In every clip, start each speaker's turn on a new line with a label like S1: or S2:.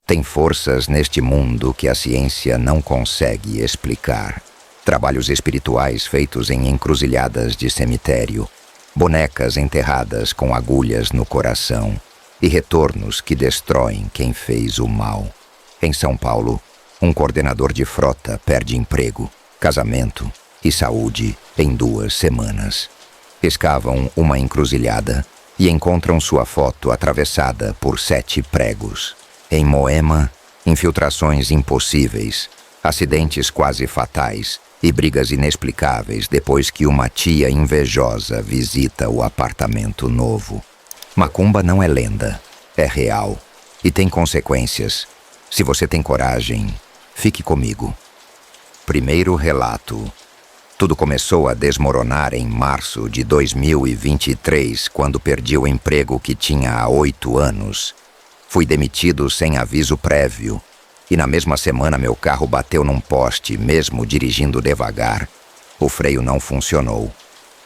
S1: Tem forças neste mundo que a ciência não consegue explicar. Trabalhos espirituais feitos em encruzilhadas de cemitério, bonecas enterradas com agulhas no coração e retornos que destroem quem fez o mal. Em São Paulo, um coordenador de frota perde emprego, casamento e saúde em 2 semanas. Escavam uma encruzilhada e encontram sua foto atravessada por 7 pregos. Em Moema, infiltrações impossíveis, acidentes quase fatais e brigas inexplicáveis depois que uma tia invejosa visita o apartamento novo. Macumba não é lenda, é real e tem consequências. Se você tem coragem, fique comigo. Primeiro relato. Tudo começou a desmoronar em março de 2023, quando perdi o emprego que tinha há 8 anos. Fui demitido sem aviso prévio e na mesma semana meu carro bateu num poste, mesmo dirigindo devagar. O freio não funcionou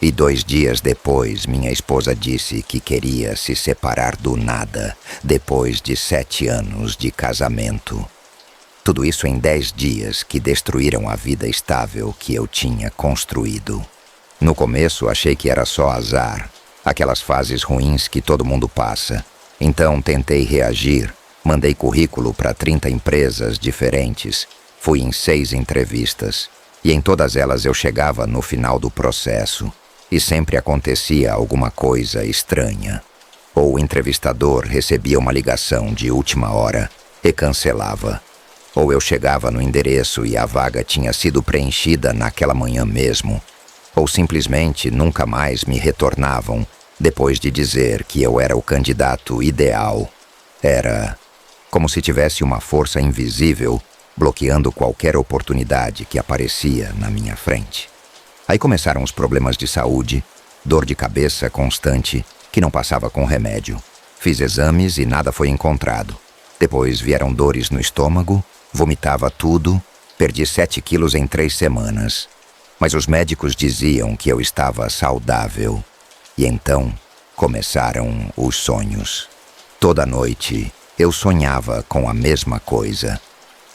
S1: e 2 dias depois minha esposa disse que queria se separar do nada, depois de 7 anos de casamento. Tudo isso em 10 dias que destruíram a vida estável que eu tinha construído. No começo achei que era só azar, aquelas fases ruins que todo mundo passa. Então tentei reagir, mandei currículo para 30 empresas diferentes, fui em 6 entrevistas e em todas elas eu chegava no final do processo e sempre acontecia alguma coisa estranha. Ou o entrevistador recebia uma ligação de última hora e cancelava. Ou eu chegava no endereço e a vaga tinha sido preenchida naquela manhã mesmo. Ou simplesmente nunca mais me retornavam depois de dizer que eu era o candidato ideal. Era como se tivesse uma força invisível bloqueando qualquer oportunidade que aparecia na minha frente. Aí começaram os problemas de saúde, dor de cabeça constante que não passava com remédio. Fiz exames e nada foi encontrado. Depois vieram dores no estômago, vomitava tudo, perdi 7 quilos em 3 semanas. Mas os médicos diziam que eu estava saudável. E então começaram os sonhos. Toda noite eu sonhava com a mesma coisa.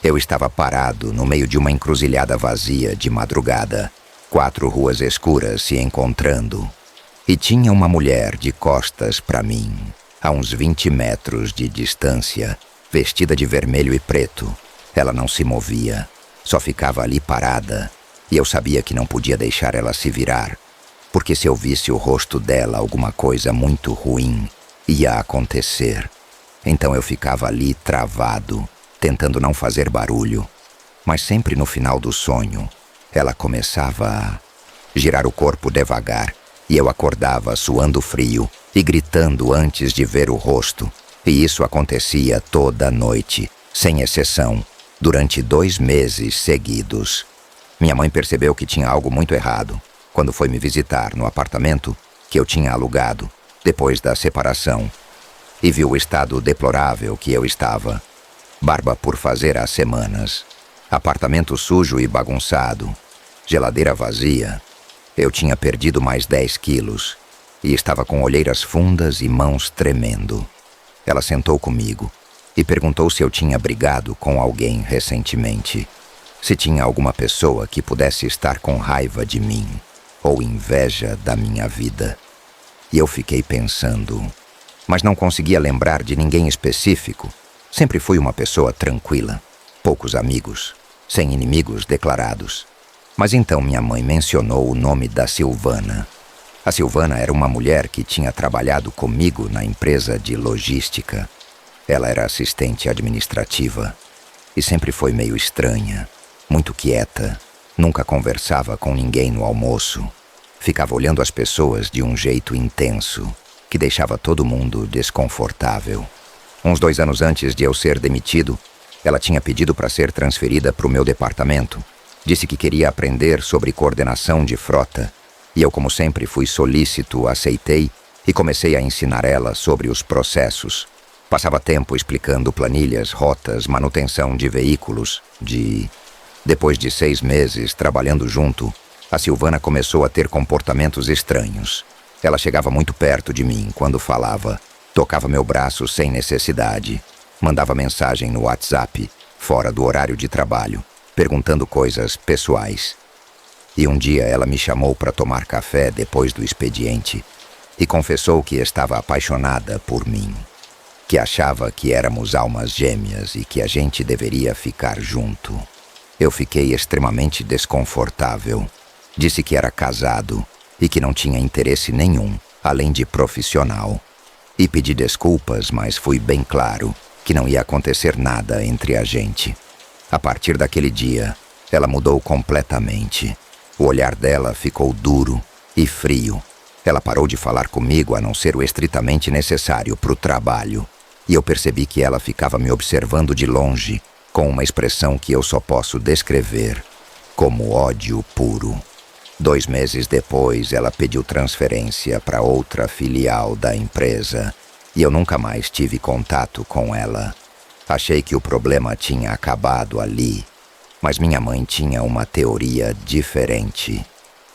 S1: Eu estava parado no meio de uma encruzilhada vazia de madrugada, 4 ruas escuras se encontrando. E tinha uma mulher de costas para mim, a uns 20 metros de distância, vestida de vermelho e preto. Ela não se movia, só ficava ali parada, e eu sabia que não podia deixar ela se virar, porque se eu visse o rosto dela, alguma coisa muito ruim ia acontecer. Então eu ficava ali travado, tentando não fazer barulho. Mas sempre no final do sonho, ela começava a girar o corpo devagar, e eu acordava suando frio e gritando antes de ver o rosto. E isso acontecia toda noite, sem exceção, durante 2 meses seguidos. Minha mãe percebeu que tinha algo muito errado quando foi me visitar no apartamento que eu tinha alugado depois da separação e viu o estado deplorável que eu estava. Barba por fazer há semanas, apartamento sujo e bagunçado, geladeira vazia. Eu tinha perdido mais 10 quilos e estava com olheiras fundas e mãos tremendo. Ela sentou comigo e perguntou se eu tinha brigado com alguém recentemente, se tinha alguma pessoa que pudesse estar com raiva de mim ou inveja da minha vida. E eu fiquei pensando, mas não conseguia lembrar de ninguém específico. Sempre fui uma pessoa tranquila, poucos amigos, sem inimigos declarados. Mas então minha mãe mencionou o nome da Silvana. A Silvana era uma mulher que tinha trabalhado comigo na empresa de logística. Ela era assistente administrativa e sempre foi meio estranha, muito quieta, nunca conversava com ninguém no almoço. Ficava olhando as pessoas de um jeito intenso, que deixava todo mundo desconfortável. Uns 2 anos antes de eu ser demitido, ela tinha pedido para ser transferida para o meu departamento. Disse que queria aprender sobre coordenação de frota, e eu, como sempre, fui solícito, aceitei e comecei a ensinar ela sobre os processos. Passava tempo explicando planilhas, rotas, manutenção de veículos, Depois de 6 meses trabalhando junto, a Silvana começou a ter comportamentos estranhos. Ela chegava muito perto de mim quando falava, tocava meu braço sem necessidade, Mandava mensagem no WhatsApp, fora do horário de trabalho, perguntando coisas pessoais. E um dia ela me chamou para tomar café depois do expediente e confessou que estava apaixonada por mim, que achava que éramos almas gêmeas e que a gente deveria ficar junto. Eu fiquei extremamente desconfortável. Disse que era casado e que não tinha interesse nenhum, além de profissional. E pedi desculpas, mas fui bem claro que não ia acontecer nada entre a gente. A partir daquele dia, ela mudou completamente. O olhar dela ficou duro e frio. Ela parou de falar comigo a não ser o estritamente necessário para o trabalho. E eu percebi que ela ficava me observando de longe, com uma expressão que eu só posso descrever como ódio puro. 2 meses depois, ela pediu transferência para outra filial da empresa e eu nunca mais tive contato com ela. Achei que o problema tinha acabado ali, mas minha mãe tinha uma teoria diferente.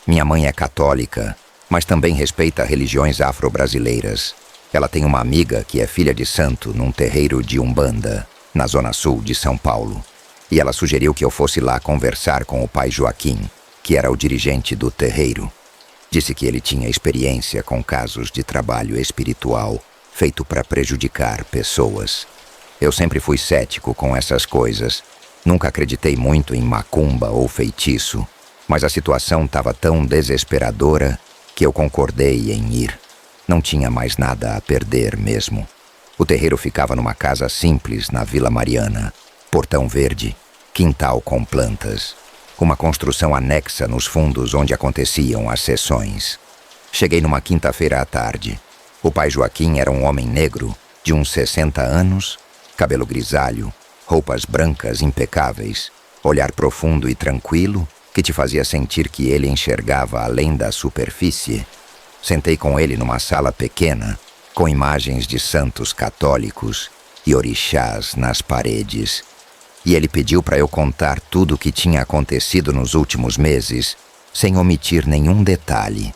S1: Minha mãe é católica, mas também respeita religiões afro-brasileiras. Ela tem uma amiga que é filha de santo num terreiro de Umbanda, na zona sul de São Paulo. E ela sugeriu que eu fosse lá conversar com o pai Joaquim, que era o dirigente do terreiro. Disse que ele tinha experiência com casos de trabalho espiritual feito para prejudicar pessoas. Eu sempre fui cético com essas coisas. Nunca acreditei muito em macumba ou feitiço, mas a situação estava tão desesperadora que eu concordei em ir. Não tinha mais nada a perder mesmo. O terreiro ficava numa casa simples na Vila Mariana, portão verde, quintal com plantas, uma construção anexa nos fundos onde aconteciam as sessões. Cheguei numa quinta-feira à tarde. O pai Joaquim era um homem negro, de uns 60 anos, cabelo grisalho, roupas brancas impecáveis, olhar profundo e tranquilo que te fazia sentir que ele enxergava além da superfície. Sentei com ele numa sala pequena, com imagens de santos católicos e orixás nas paredes. E ele pediu para eu contar tudo o que tinha acontecido nos últimos meses, sem omitir nenhum detalhe.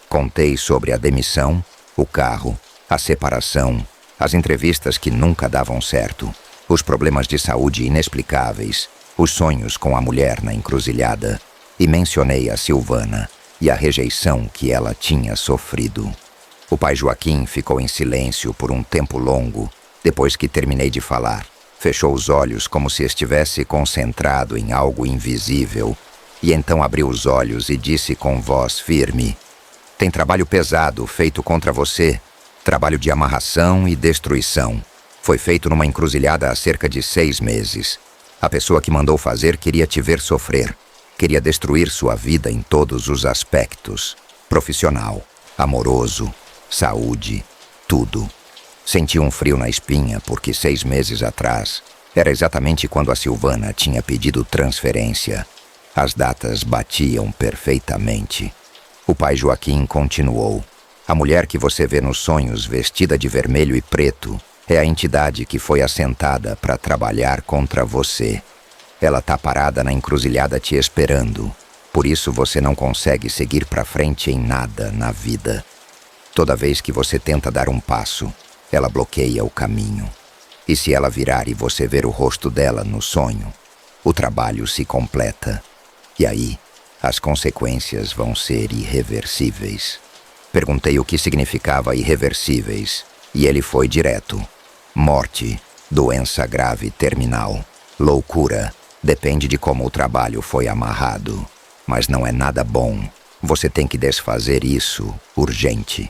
S1: Contei sobre a demissão, o carro, a separação, as entrevistas que nunca davam certo, os problemas de saúde inexplicáveis, os sonhos com a mulher na encruzilhada, e mencionei a Silvana e a rejeição que ela tinha sofrido. O pai Joaquim ficou em silêncio por um tempo longo, depois que terminei de falar. Fechou os olhos como se estivesse concentrado em algo invisível, e então abriu os olhos e disse com voz firme: "Tem trabalho pesado feito contra você, trabalho de amarração e destruição. Foi feito numa encruzilhada há cerca de 6 meses. A pessoa que mandou fazer queria te ver sofrer, queria destruir sua vida em todos os aspectos, profissional, amoroso, saúde, tudo." Senti um frio na espinha porque 6 meses atrás era exatamente quando a Silvana tinha pedido transferência. As datas batiam perfeitamente. O pai Joaquim continuou: "A mulher que você vê nos sonhos vestida de vermelho e preto é a entidade que foi assentada para trabalhar contra você. Ela tá parada na encruzilhada te esperando. Por isso você não consegue seguir para frente em nada na vida. Toda vez que você tenta dar um passo, ela bloqueia o caminho. E se ela virar e você ver o rosto dela no sonho, o trabalho se completa. E aí, as consequências vão ser irreversíveis." Perguntei o que significava irreversíveis, e ele foi direto: morte, doença grave terminal, loucura, depende de como o trabalho foi amarrado. Mas não é nada bom. Você tem que desfazer isso, urgente.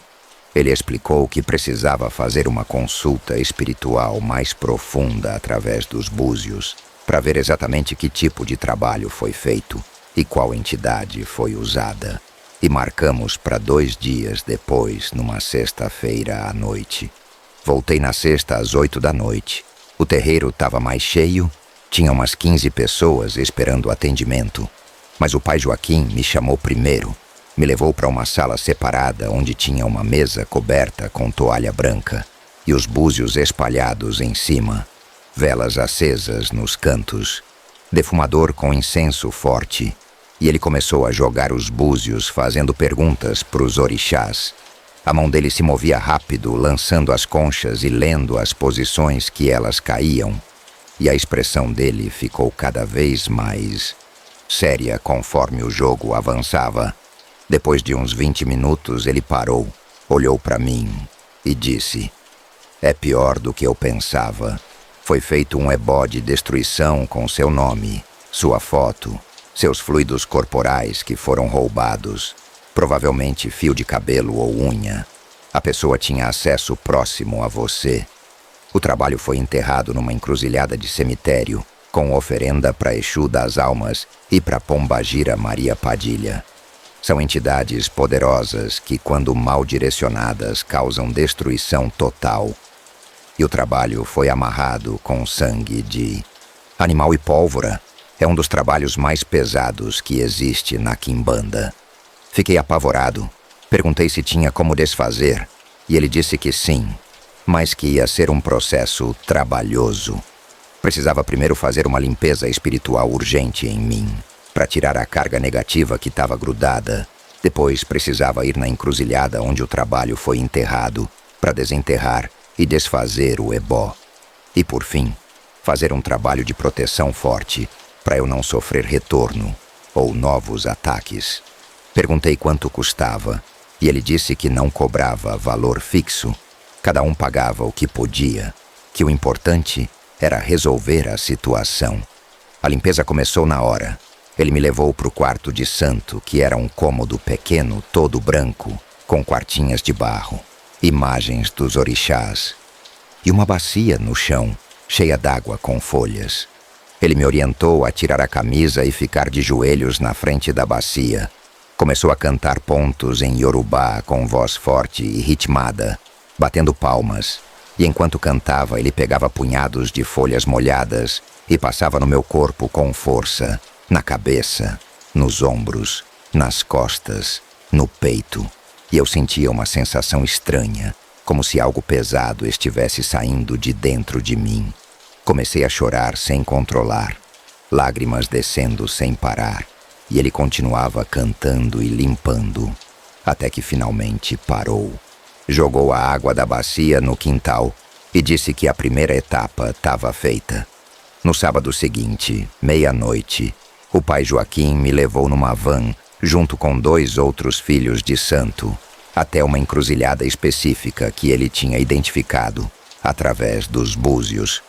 S1: Ele explicou que precisava fazer uma consulta espiritual mais profunda através dos búzios, para ver exatamente que tipo de trabalho foi feito e qual entidade foi usada. E marcamos para 2 dias depois, numa sexta-feira à noite. Voltei na sexta às 8 da noite. O terreiro estava mais cheio, tinha umas 15 pessoas esperando atendimento. Mas o pai Joaquim me chamou primeiro. Me levou para uma sala separada onde tinha uma mesa coberta com toalha branca e os búzios espalhados em cima, velas acesas nos cantos, defumador com incenso forte, e ele começou a jogar os búzios fazendo perguntas para os orixás. A mão dele se movia rápido, lançando as conchas e lendo as posições que elas caíam, e a expressão dele ficou cada vez mais séria conforme o jogo avançava. Depois de uns 20 minutos, ele parou, olhou para mim e disse: "É pior do que eu pensava. Foi feito um ebó de destruição com seu nome, sua foto, seus fluidos corporais que foram roubados, provavelmente fio de cabelo ou unha. A pessoa tinha acesso próximo a você. O trabalho foi enterrado numa encruzilhada de cemitério, com oferenda para Exu das Almas e para Pombagira Maria Padilha. São entidades poderosas que, quando mal direcionadas, causam destruição total. E o trabalho foi amarrado com sangue de animal e pólvora. É um dos trabalhos mais pesados que existe na quimbanda." Fiquei apavorado. Perguntei se tinha como desfazer, e ele disse que sim, mas que ia ser um processo trabalhoso. Precisava primeiro fazer uma limpeza espiritual urgente em mim, para tirar a carga negativa que estava grudada. Depois precisava ir na encruzilhada onde o trabalho foi enterrado, para desenterrar e desfazer o ebó. E por fim, fazer um trabalho de proteção forte, para eu não sofrer retorno ou novos ataques. Perguntei quanto custava, e ele disse que não cobrava valor fixo. Cada um pagava o que podia, que o importante era resolver a situação. A limpeza começou na hora. Ele me levou para o quarto de santo, que era um cômodo pequeno, todo branco, com quartinhas de barro, imagens dos orixás, e uma bacia no chão, cheia d'água com folhas. Ele me orientou a tirar a camisa e ficar de joelhos na frente da bacia. Começou a cantar pontos em Yorubá com voz forte e ritmada, batendo palmas, e enquanto cantava ele pegava punhados de folhas molhadas e passava no meu corpo com força, na cabeça, nos ombros, nas costas, no peito, e eu sentia uma sensação estranha, como se algo pesado estivesse saindo de dentro de mim. Comecei a chorar sem controlar, lágrimas descendo sem parar, e ele continuava cantando e limpando, até que finalmente parou. Jogou a água da bacia no quintal e disse que a primeira etapa estava feita. No sábado seguinte, meia-noite, o pai Joaquim me levou numa van, junto com 2 outros filhos de santo, até uma encruzilhada específica que ele tinha identificado através dos búzios.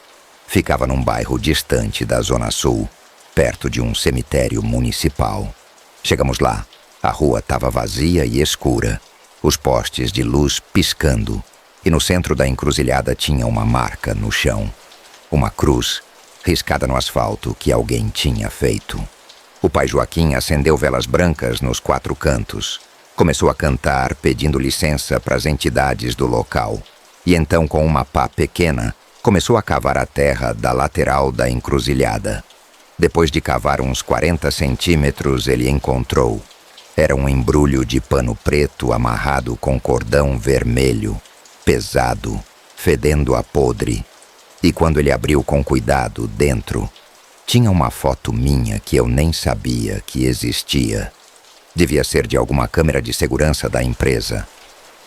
S1: Ficava num bairro distante da Zona Sul, perto de um cemitério municipal. Chegamos lá. A rua estava vazia e escura, os postes de luz piscando, e no centro da encruzilhada tinha uma marca no chão, uma cruz riscada no asfalto que alguém tinha feito. O pai Joaquim acendeu velas brancas nos 4 cantos, começou a cantar pedindo licença para as entidades do local, e então com uma pá pequena começou a cavar a terra da lateral da encruzilhada. Depois de cavar uns 40 centímetros, ele encontrou. Era um embrulho de pano preto amarrado com cordão vermelho, pesado, fedendo a podre. E quando ele abriu com cuidado dentro, tinha uma foto minha que eu nem sabia que existia. Devia ser de alguma câmera de segurança da empresa.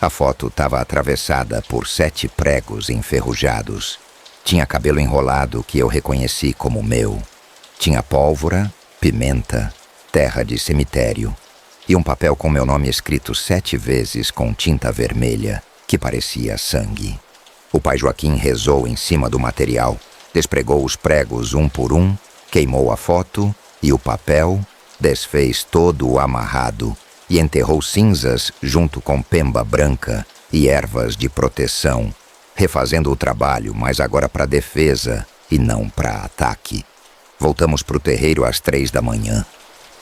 S1: A foto estava atravessada por 7 pregos enferrujados. Tinha cabelo enrolado que eu reconheci como meu. Tinha pólvora, pimenta, terra de cemitério e um papel com meu nome escrito 7 vezes com tinta vermelha, que parecia sangue. O pai Joaquim rezou em cima do material, despregou os pregos um por um, queimou a foto e o papel, desfez todo o amarrado e enterrou cinzas junto com pemba branca e ervas de proteção, refazendo o trabalho, mas agora para defesa e não para ataque. Voltamos para o terreiro às 3 da manhã.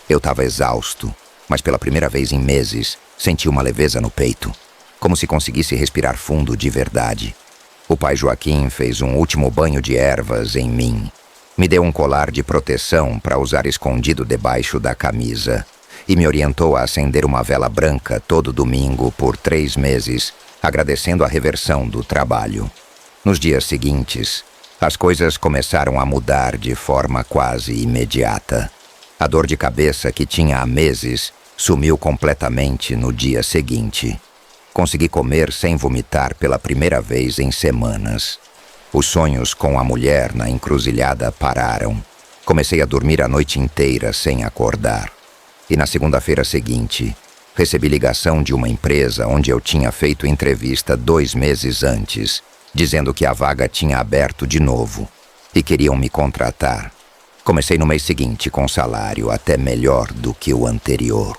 S1: Eu estava exausto, mas pela primeira vez em meses senti uma leveza no peito, como se conseguisse respirar fundo de verdade. O pai Joaquim fez um último banho de ervas em mim. Me deu um colar de proteção para usar escondido debaixo da camisa e me orientou a acender uma vela branca todo domingo por 3 meses, agradecendo a reversão do trabalho. Nos dias seguintes, as coisas começaram a mudar de forma quase imediata. A dor de cabeça que tinha há meses sumiu completamente no dia seguinte. Consegui comer sem vomitar pela primeira vez em semanas. Os sonhos com a mulher na encruzilhada pararam. Comecei a dormir a noite inteira sem acordar. E na segunda-feira seguinte, recebi ligação de uma empresa onde eu tinha feito entrevista 2 meses antes, dizendo que a vaga tinha aberto de novo e queriam me contratar. Comecei no mês seguinte com salário até melhor do que o anterior.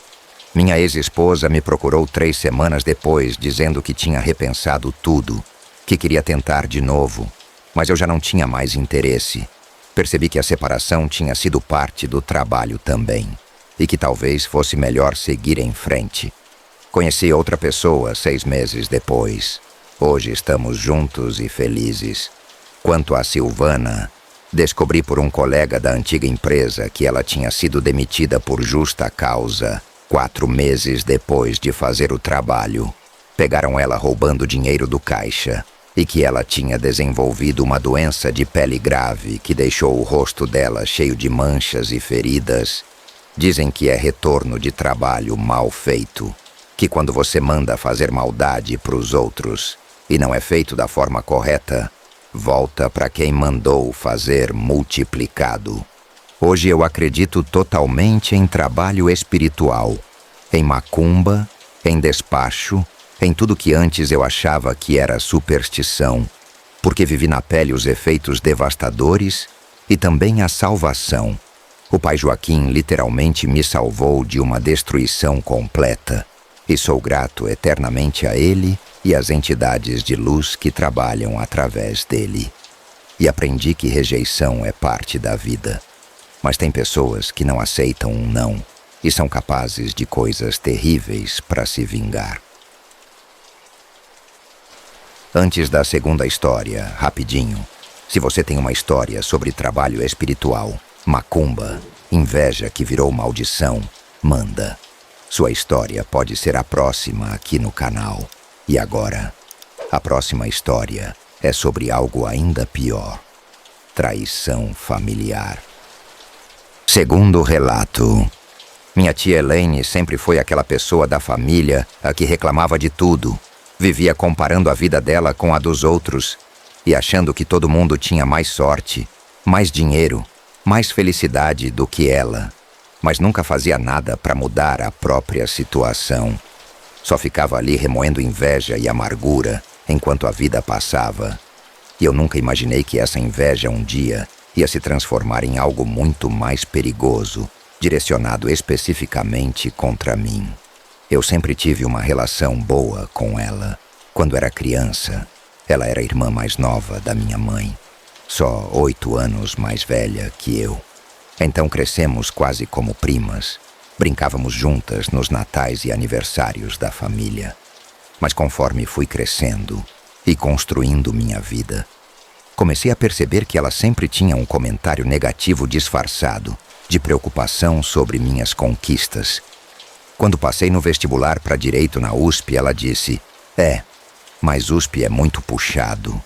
S1: Minha ex-esposa me procurou 3 semanas depois, dizendo que tinha repensado tudo, que queria tentar de novo, mas eu já não tinha mais interesse. Percebi que a separação tinha sido parte do trabalho também, e que talvez fosse melhor seguir em frente. Conheci outra pessoa 6 meses depois. Hoje estamos juntos e felizes. Quanto a Silvana, descobri por um colega da antiga empresa que ela tinha sido demitida por justa causa 4 meses depois de fazer o trabalho. Pegaram ela roubando dinheiro do caixa e que ela tinha desenvolvido uma doença de pele grave que deixou o rosto dela cheio de manchas e feridas. Dizem que é retorno de trabalho mal feito, que quando você manda fazer maldade para os outros e não é feito da forma correta, volta para quem mandou fazer multiplicado. Hoje eu acredito totalmente em trabalho espiritual, em macumba, em despacho, em tudo que antes eu achava que era superstição, porque vivi na pele os efeitos devastadores e também a salvação. O Pai Joaquim literalmente me salvou de uma destruição completa, e sou grato eternamente a ele e às entidades de luz que trabalham através dele. E aprendi que rejeição é parte da vida. Mas tem pessoas que não aceitam um não e são capazes de coisas terríveis para se vingar. Antes da segunda história, rapidinho, se você tem uma história sobre trabalho espiritual, macumba, inveja que virou maldição, manda. Sua história pode ser a próxima aqui no canal. E agora, a próxima história é sobre algo ainda pior: traição familiar. Segundo relato, minha tia Elaine sempre foi aquela pessoa da família a que reclamava de tudo. Vivia comparando a vida dela com a dos outros e achando que todo mundo tinha mais sorte, mais dinheiro, mais felicidade do que ela. Mas nunca fazia nada para mudar a própria situação. Só ficava ali remoendo inveja e amargura enquanto a vida passava. E eu nunca imaginei que essa inveja um dia ia se transformar em algo muito mais perigoso, direcionado especificamente contra mim. Eu sempre tive uma relação boa com ela. Quando era criança, ela era a irmã mais nova da minha mãe, só 8 anos mais velha que eu. Então crescemos quase como primas. Brincávamos juntas nos natais e aniversários da família. Mas conforme fui crescendo e construindo minha vida, comecei a perceber que ela sempre tinha um comentário negativo disfarçado, de preocupação sobre minhas conquistas. Quando passei no vestibular para Direito na USP, ela disse: mas USP é muito puxado.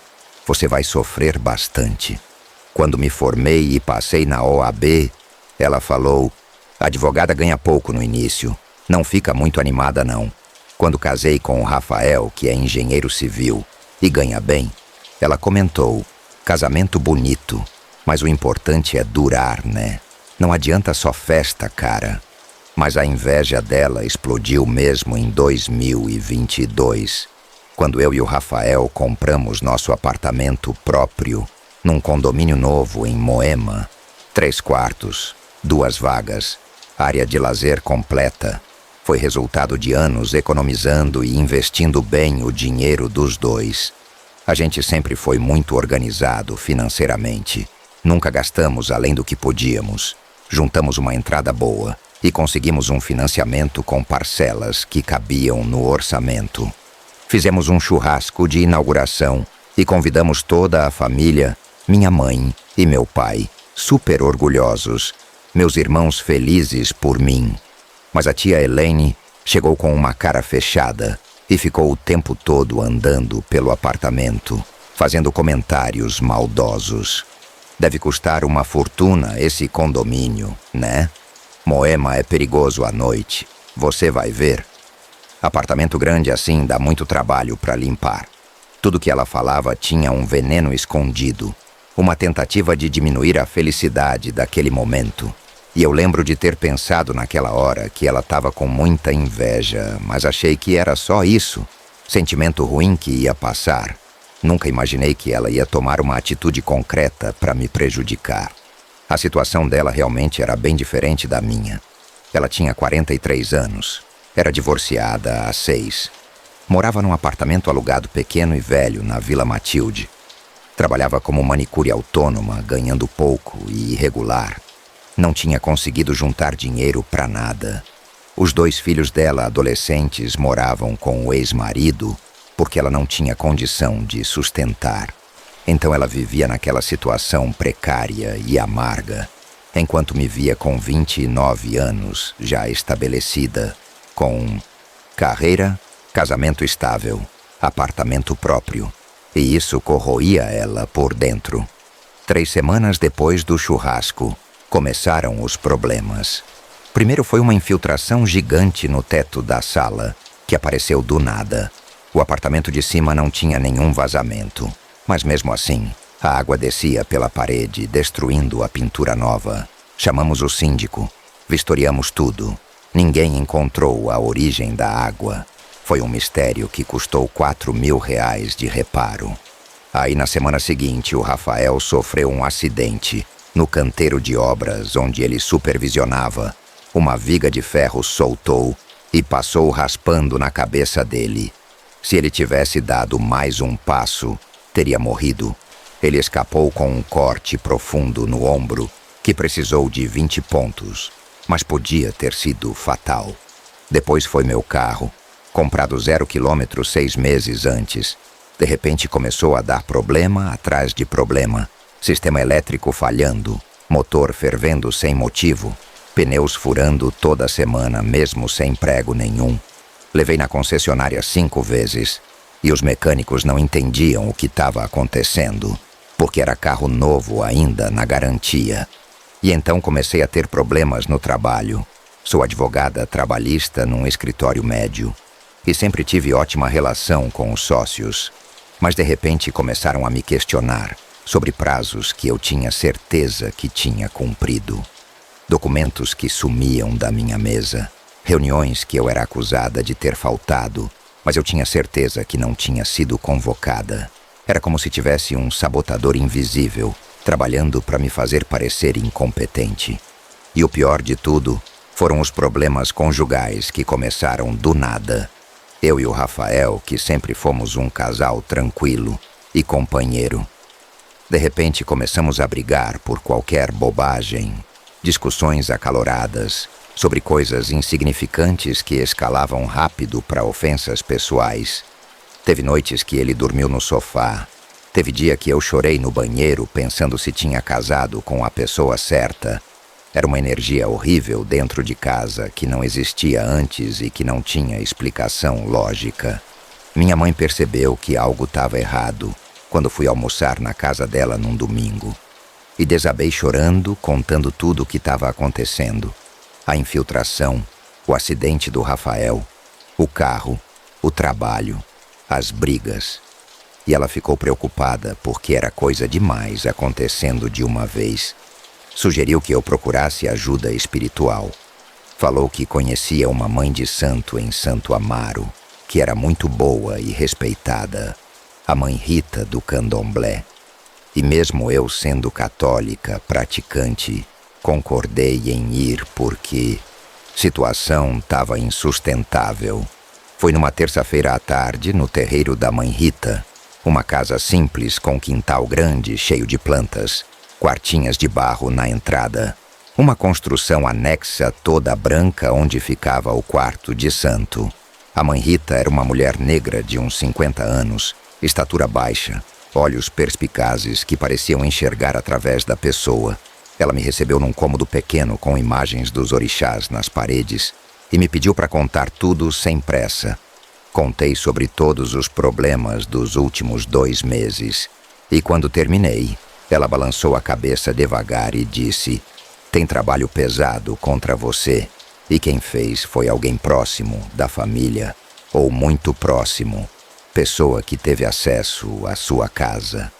S1: Você vai sofrer bastante. Quando me formei e passei na OAB, ela falou: advogada ganha pouco no início, não fica muito animada não. Quando casei com o Rafael, que é engenheiro civil, e ganha bem, ela comentou: casamento bonito, mas o importante é durar, né? Não adianta só festa, cara. Mas a inveja dela explodiu mesmo em 2022, quando eu e o Rafael compramos nosso apartamento próprio, num condomínio novo em Moema. 3 quartos, 2 vagas, área de lazer completa. Foi resultado de anos economizando e investindo bem o dinheiro dos dois. A gente sempre foi muito organizado financeiramente. Nunca gastamos além do que podíamos. Juntamos uma entrada boa e conseguimos um financiamento com parcelas que cabiam no orçamento. Fizemos um churrasco de inauguração e convidamos toda a família, minha mãe e meu pai, super orgulhosos, meus irmãos felizes por mim. Mas a tia Elaine chegou com uma cara fechada e ficou o tempo todo andando pelo apartamento, fazendo comentários maldosos. Deve custar uma fortuna esse condomínio, né? Moema é perigoso à noite. Você vai ver. Apartamento grande assim dá muito trabalho para limpar. Tudo que ela falava tinha um veneno escondido, uma tentativa de diminuir a felicidade daquele momento. E eu lembro de ter pensado naquela hora que ela estava com muita inveja, mas achei que era só isso, sentimento ruim que ia passar. Nunca imaginei que ela ia tomar uma atitude concreta para me prejudicar. A situação dela realmente era bem diferente da minha. Ela tinha 43 anos, era divorciada há 6. Morava num apartamento alugado pequeno e velho na Vila Matilde. Trabalhava como manicure autônoma, ganhando pouco e irregular. Não tinha conseguido juntar dinheiro para nada. Os 2 filhos dela, adolescentes, moravam com o ex-marido porque ela não tinha condição de sustentar. Então ela vivia naquela situação precária e amarga, enquanto me via com 29 anos, já estabelecida, com carreira, casamento estável, apartamento próprio. E isso corroía ela por dentro. 3 semanas depois do churrasco, começaram os problemas. Primeiro foi uma infiltração gigante no teto da sala, que apareceu do nada. O apartamento de cima não tinha nenhum vazamento, mas mesmo assim, a água descia pela parede, destruindo a pintura nova. Chamamos o síndico, vistoriamos tudo. Ninguém encontrou a origem da água. Foi um mistério que custou R$ 4.000 de reparo. Aí na semana seguinte, o Rafael sofreu um acidente no canteiro de obras onde ele supervisionava. Uma viga de ferro soltou e passou raspando na cabeça dele. Se ele tivesse dado mais um passo, teria morrido. Ele escapou com um corte profundo no ombro, que precisou de 20 pontos, mas podia ter sido fatal. Depois foi meu carro, comprado 0 km 6 meses antes. De repente começou a dar problema atrás de problema. Sistema elétrico falhando, motor fervendo sem motivo, pneus furando toda semana, mesmo sem prego nenhum. Levei na concessionária 5 vezes e os mecânicos não entendiam o que estava acontecendo, porque era carro novo ainda na garantia. E então comecei a ter problemas no trabalho. Sou advogada trabalhista num escritório médio e sempre tive ótima relação com os sócios. Mas de repente começaram a me questionar sobre prazos que eu tinha certeza que tinha cumprido. Documentos que sumiam da minha mesa. Reuniões que eu era acusada de ter faltado, mas eu tinha certeza que não tinha sido convocada. Era como se tivesse um sabotador invisível, trabalhando para me fazer parecer incompetente. E o pior de tudo foram os problemas conjugais que começaram do nada. Eu e o Rafael, que sempre fomos um casal tranquilo e companheiro. De repente começamos a brigar por qualquer bobagem, discussões acaloradas, sobre coisas insignificantes que escalavam rápido para ofensas pessoais. Teve noites que ele dormiu no sofá. Teve dia que eu chorei no banheiro pensando se tinha casado com a pessoa certa. Era uma energia horrível dentro de casa que não existia antes e que não tinha explicação lógica. Minha mãe percebeu que algo estava errado quando fui almoçar na casa dela num domingo. E desabei chorando, contando tudo o que estava acontecendo. A infiltração, o acidente do Rafael, o carro, o trabalho, as brigas. E ela ficou preocupada porque era coisa demais acontecendo de uma vez. Sugeriu que eu procurasse ajuda espiritual. Falou que conhecia uma mãe de santo em Santo Amaro, que era muito boa e respeitada, a mãe Rita do Candomblé. E mesmo eu sendo católica, praticante, concordei em ir porque situação estava insustentável. Foi numa terça-feira à tarde, no terreiro da mãe Rita, uma casa simples com quintal grande, cheio de plantas, quartinhas de barro na entrada, uma construção anexa toda branca onde ficava o quarto de santo. A mãe Rita era uma mulher negra de uns 50 anos, estatura baixa, olhos perspicazes que pareciam enxergar através da pessoa. Ela me recebeu num cômodo pequeno com imagens dos orixás nas paredes e me pediu para contar tudo sem pressa. Contei sobre todos os problemas dos últimos 2 meses e quando terminei, ela balançou a cabeça devagar e disse: "Tem trabalho pesado contra você e quem fez foi alguém próximo da família. ou muito próximo, pessoa que teve acesso à sua casa.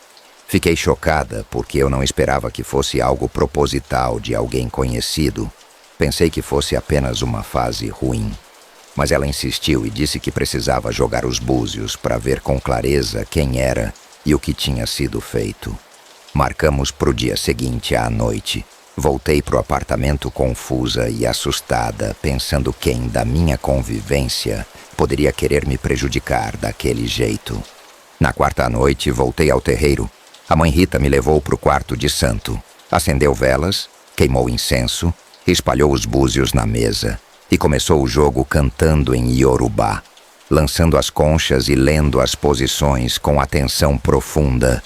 S1: Fiquei chocada porque eu não esperava que fosse algo proposital de alguém conhecido. Pensei que fosse apenas uma fase ruim. Mas ela insistiu e disse que precisava jogar os búzios para ver com clareza quem era e o que tinha sido feito. Marcamos para o dia seguinte à noite. Voltei para o apartamento confusa e assustada, pensando quem da minha convivência poderia querer me prejudicar daquele jeito. Na quarta noite, voltei ao terreiro. A mãe Rita me levou para o quarto de santo. Acendeu velas, queimou incenso, espalhou os búzios na mesa e começou o jogo cantando em Iorubá, lançando as conchas e lendo as posições com atenção profunda.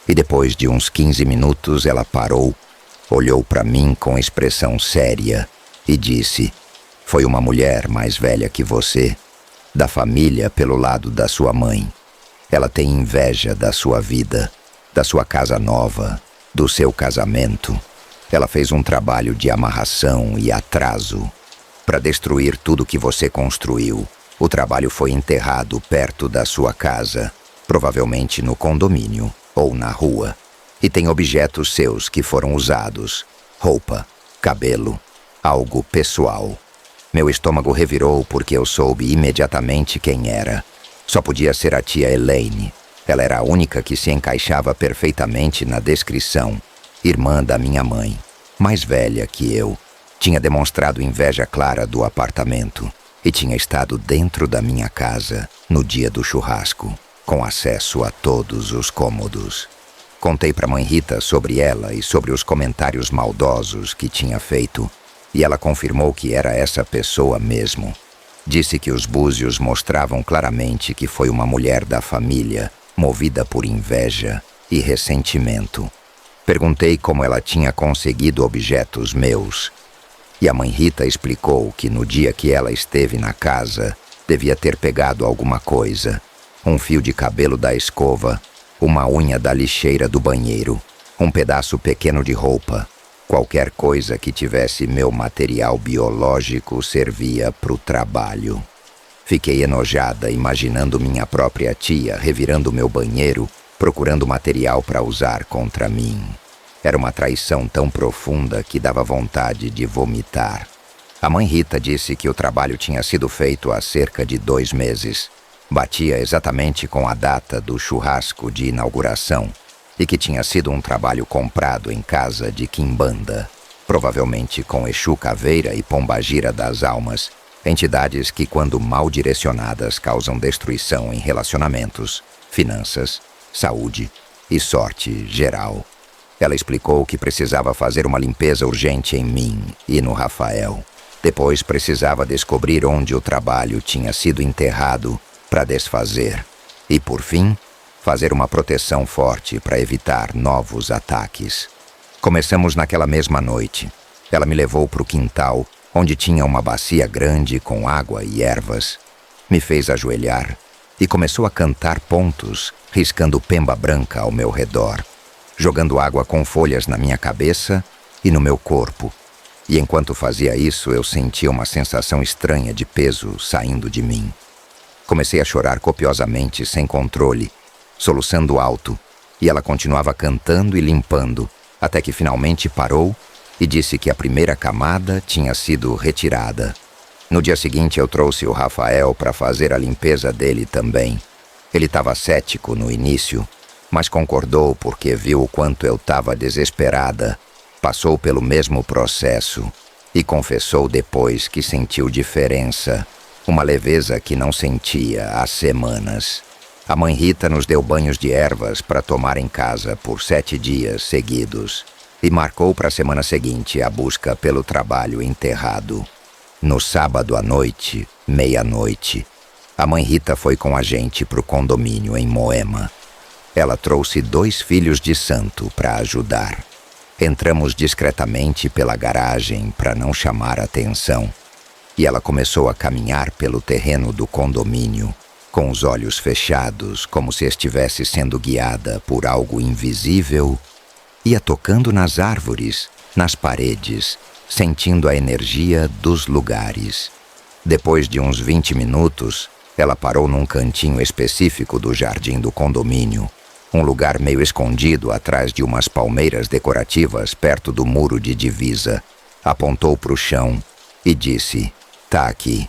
S1: E depois de uns 15 minutos ela parou, olhou para mim com expressão séria e disse: "Foi uma mulher mais velha que você, da família pelo lado da sua mãe. Ela tem inveja da sua vida, da sua casa nova, do seu casamento. Ela fez um trabalho de amarração e atraso para destruir tudo que você construiu. O trabalho foi enterrado perto da sua casa, provavelmente no condomínio ou na rua. E tem objetos seus que foram usados, roupa, cabelo, algo pessoal." Meu estômago revirou porque eu soube imediatamente quem era. Só podia ser a tia Elaine. Ela era a única que se encaixava perfeitamente na descrição. Irmã da minha mãe, mais velha que eu. Tinha demonstrado inveja clara do apartamento e tinha estado dentro da minha casa no dia do churrasco, com acesso a todos os cômodos. Contei para mãe Rita sobre ela e sobre os comentários maldosos que tinha feito, e ela confirmou que era essa pessoa mesmo. Disse que os búzios mostravam claramente que foi uma mulher da família, movida por inveja e ressentimento. Perguntei como ela tinha conseguido objetos meus. E a mãe Rita explicou que no dia que ela esteve na casa, devia ter pegado alguma coisa. Um fio de cabelo da escova, uma unha da lixeira do banheiro, um pedaço pequeno de roupa. Qualquer coisa que tivesse meu material biológico servia pro trabalho. Fiquei enojada imaginando minha própria tia revirando meu banheiro, procurando material para usar contra mim. Era uma traição tão profunda que dava vontade de vomitar. A mãe Rita disse que o trabalho tinha sido feito há cerca de 2 meses. Batia exatamente com a data do churrasco de inauguração e que tinha sido um trabalho comprado em casa de Quimbanda, provavelmente com Exu Caveira e Pombagira das Almas, entidades que, quando mal direcionadas, causam destruição em relacionamentos, finanças, saúde e sorte geral. Ela explicou que precisava fazer uma limpeza urgente em mim e no Rafael. Depois precisava descobrir onde o trabalho tinha sido enterrado para desfazer. E, por fim, fazer uma proteção forte para evitar novos ataques. Começamos naquela mesma noite. Ela me levou para o quintal, onde tinha uma bacia grande com água e ervas. Me fez ajoelhar e começou a cantar pontos, riscando pemba branca ao meu redor, jogando água com folhas na minha cabeça e no meu corpo. E enquanto fazia isso, eu sentia uma sensação estranha de peso saindo de mim. Comecei a chorar copiosamente, sem controle, soluçando alto, e ela continuava cantando e limpando, até que finalmente parou e disse que a primeira camada tinha sido retirada. No dia seguinte eu trouxe o Rafael para fazer a limpeza dele também. Ele estava cético no início, mas concordou porque viu o quanto eu estava desesperada. Passou pelo mesmo processo e confessou depois que sentiu diferença, uma leveza que não sentia há semanas. A mãe Rita nos deu banhos de ervas para tomar em casa por 7 dias seguidos e marcou para a semana seguinte a busca pelo trabalho enterrado. No sábado à noite, meia-noite, a mãe Rita foi com a gente para o condomínio em Moema. Ela trouxe 2 filhos de santo para ajudar. Entramos discretamente pela garagem para não chamar atenção e ela começou a caminhar pelo terreno do condomínio, com os olhos fechados, como se estivesse sendo guiada por algo invisível. Ia tocando nas árvores, nas paredes, sentindo a energia dos lugares. Depois de uns 20 minutos, Ela parou num cantinho específico do jardim do condomínio, um lugar meio escondido atrás de umas palmeiras decorativas perto do muro de divisa. Apontou para o chão e disse: "Tá aqui."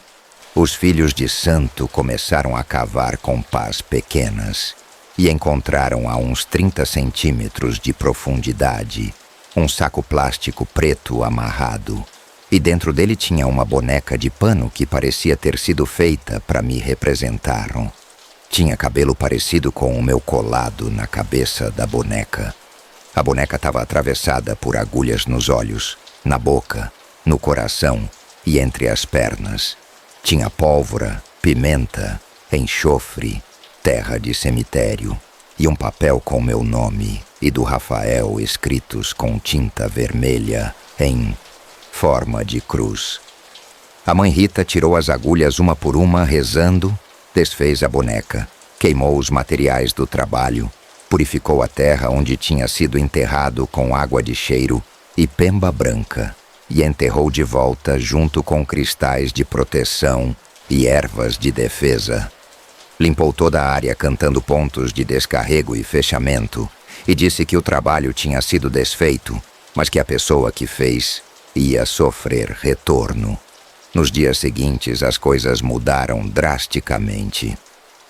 S1: Os filhos de santo começaram a cavar com pás pequenas e encontraram a uns 30 centímetros de profundidade um saco plástico preto amarrado. E dentro dele tinha uma boneca de pano que parecia ter sido feita para me representar. Tinha cabelo parecido com o meu colado na cabeça da boneca. A boneca estava atravessada por agulhas nos olhos, na boca, no coração e entre as pernas. Tinha pólvora, pimenta, enxofre, terra de cemitério e um papel com meu nome e do Rafael escritos com tinta vermelha em forma de cruz. A mãe Rita tirou as agulhas uma por uma, rezando, desfez a boneca, queimou os materiais do trabalho, purificou a terra onde tinha sido enterrado com água de cheiro e pemba branca, e enterrou de volta junto com cristais de proteção e ervas de defesa. Limpou toda a área cantando pontos de descarrego e fechamento e disse que o trabalho tinha sido desfeito, mas que a pessoa que fez ia sofrer retorno. Nos dias seguintes, as coisas mudaram drasticamente.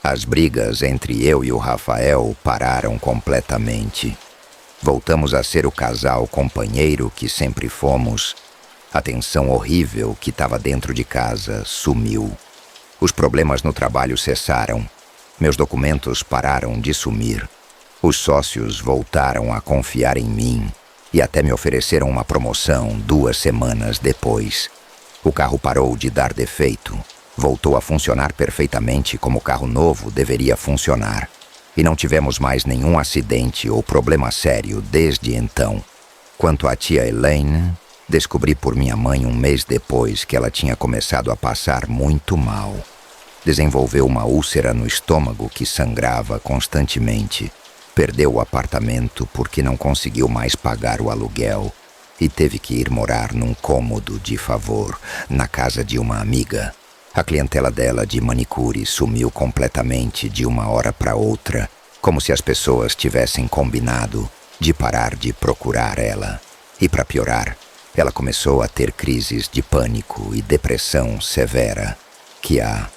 S1: As brigas entre eu e o Rafael pararam completamente. Voltamos a ser o casal companheiro que sempre fomos. A tensão horrível que estava dentro de casa sumiu. Os problemas no trabalho cessaram. Meus documentos pararam de sumir. Os sócios voltaram a confiar em mim e até me ofereceram uma promoção 2 semanas depois. O carro parou de dar defeito. Voltou a funcionar perfeitamente como carro novo deveria funcionar. E não tivemos mais nenhum acidente ou problema sério desde então. Quanto à tia Elaine, descobri por minha mãe um mês depois que ela tinha começado a passar muito mal. Desenvolveu uma úlcera no estômago que sangrava constantemente. Perdeu o apartamento porque não conseguiu mais pagar o aluguel e teve que ir morar num cômodo de favor, na casa de uma amiga. A clientela dela de manicure sumiu completamente de uma hora para outra, como se as pessoas tivessem combinado de parar de procurar ela. E para piorar, ela começou a ter crises de pânico e depressão severa, que a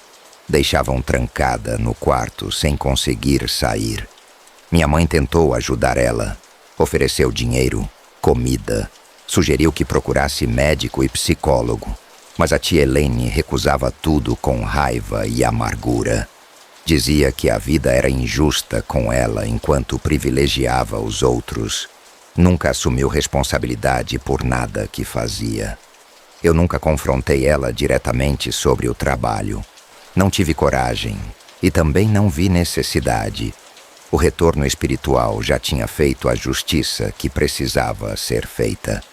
S1: deixavam trancada no quarto sem conseguir sair. Minha mãe tentou ajudar ela, ofereceu dinheiro, comida, sugeriu que procurasse médico e psicólogo, mas a tia Elaine recusava tudo com raiva e amargura. Dizia que a vida era injusta com ela enquanto privilegiava os outros. Nunca assumiu responsabilidade por nada que fazia. Eu nunca confrontei ela diretamente sobre o trabalho. Não tive coragem e também não vi necessidade. O retorno espiritual já tinha feito a justiça que precisava ser feita.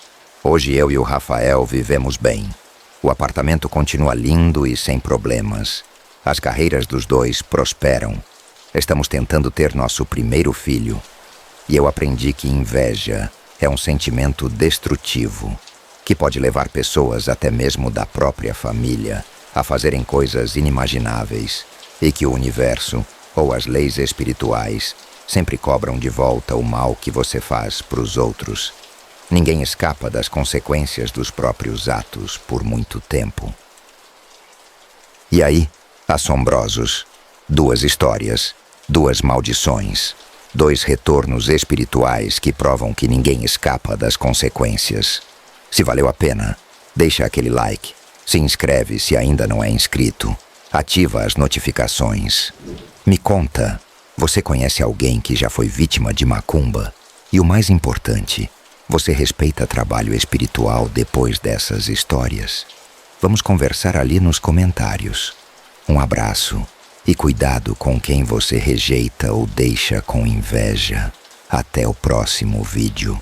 S1: Hoje eu e o Rafael vivemos bem. O apartamento continua lindo e sem problemas. As carreiras dos dois prosperam. Estamos tentando ter nosso primeiro filho. E eu aprendi que inveja é um sentimento destrutivo, que pode levar pessoas até mesmo da própria família a fazerem coisas inimagináveis, e que o universo ou as leis espirituais sempre cobram de volta o mal que você faz para os outros. Ninguém escapa das consequências dos próprios atos por muito tempo. E aí, assombrosos, 2 histórias, 2 maldições, 2 retornos espirituais que provam que ninguém escapa das consequências. Se valeu a pena, deixa aquele like, se inscreve se ainda não é inscrito, ativa as notificações. Me conta, você conhece alguém que já foi vítima de macumba? E o mais importante, você respeita trabalho espiritual depois dessas histórias? Vamos conversar ali nos comentários. Um abraço e cuidado com quem você rejeita ou deixa com inveja. Até o próximo vídeo.